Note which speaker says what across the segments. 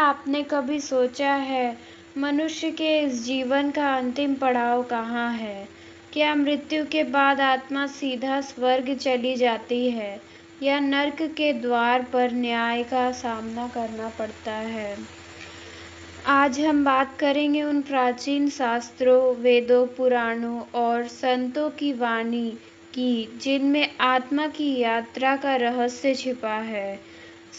Speaker 1: आपने कभी सोचा है मनुष्य के इस जीवन का अंतिम पड़ाव कहाँ है? क्या मृत्यु के बाद आत्मा सीधा स्वर्ग चली जाती है या नर्क के द्वार पर न्याय का सामना करना पड़ता है? आज हम बात करेंगे उन प्राचीन शास्त्रों, वेदों, पुराणों और संतों की वाणी की जिनमें आत्मा की यात्रा का रहस्य छिपा है।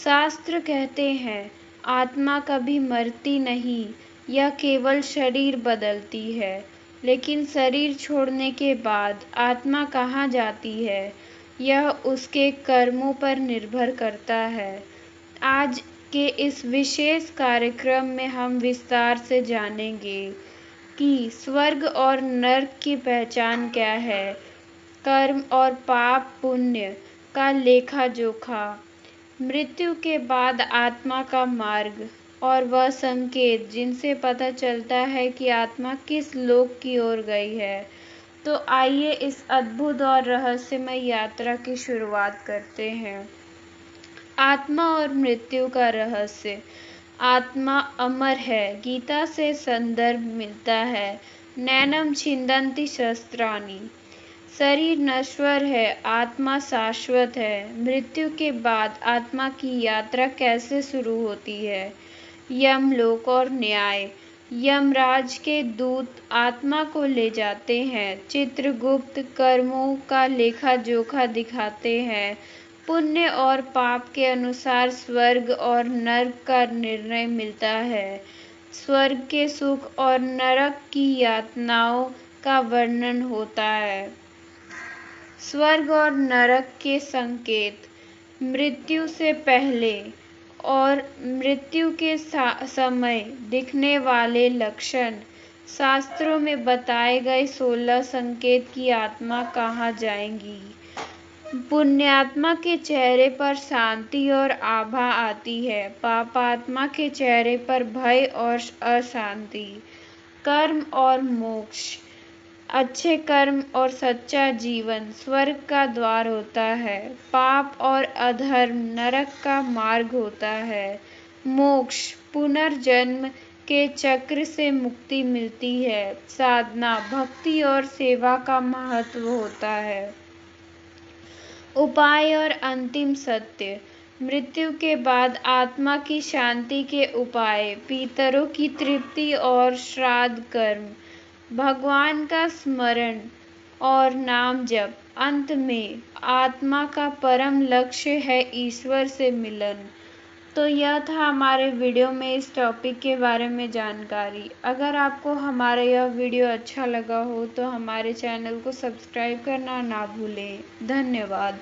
Speaker 1: शास्त्र कहते हैं आत्मा कभी मरती नहीं, यह केवल शरीर बदलती है। लेकिन शरीर छोड़ने के बाद आत्मा कहाँ जाती है, यह उसके कर्मों पर निर्भर करता है। आज के इस विशेष कार्यक्रम में हम विस्तार से जानेंगे कि स्वर्ग और नर्क की पहचान क्या है, कर्म और पाप पुण्य का लेखा जोखा, मृत्यु के बाद आत्मा का मार्ग और वह संकेत जिनसे पता चलता है कि आत्मा किस लोक की ओर गई है। तो आइए इस अद्भुत और रहस्यमय यात्रा की शुरुआत करते हैं। आत्मा और मृत्यु का रहस्य। आत्मा अमर है, गीता से संदर्भ मिलता है। नैनम छिन्दन्ति शस्त्राणि। शरीर नश्वर है, आत्मा शाश्वत है। मृत्यु के बाद आत्मा की यात्रा कैसे शुरू होती है? यमलोक और न्याय। यमराज के दूत आत्मा को ले जाते हैं। चित्रगुप्त कर्मों का लेखा जोखा दिखाते हैं। पुण्य और पाप के अनुसार स्वर्ग और नरक का निर्णय मिलता है। स्वर्ग के सुख और नरक की यातनाओं का वर्णन होता है। स्वर्ग और नरक के संकेत। मृत्यु से पहले और मृत्यु के समय दिखने वाले लक्षण। शास्त्रों में बताए गए 16 संकेत की आत्मा कहाँ जाएंगी। पुण्यात्मा के चेहरे पर शांति और आभा आती है, पापात्मा के चेहरे पर भय और अशांति। कर्म और मोक्ष। अच्छे कर्म और सच्चा जीवन स्वर्ग का द्वार होता है। पाप और अधर्म नरक का मार्ग होता है। मोक्ष पुनर्जन्म के चक्र से मुक्ति मिलती है। साधना भक्ति और सेवा का महत्व होता है। उपाय और अंतिम सत्य। मृत्यु के बाद आत्मा की शांति के उपाय। पितरों की तृप्ति और श्राद्ध कर्म। भगवान का स्मरण और नाम जप। अंत में आत्मा का परम लक्ष्य है ईश्वर से मिलन। तो यह था हमारे वीडियो में इस टॉपिक के बारे में जानकारी। अगर आपको हमारा यह वीडियो अच्छा लगा हो तो हमारे चैनल को सब्सक्राइब करना ना भूलें। धन्यवाद।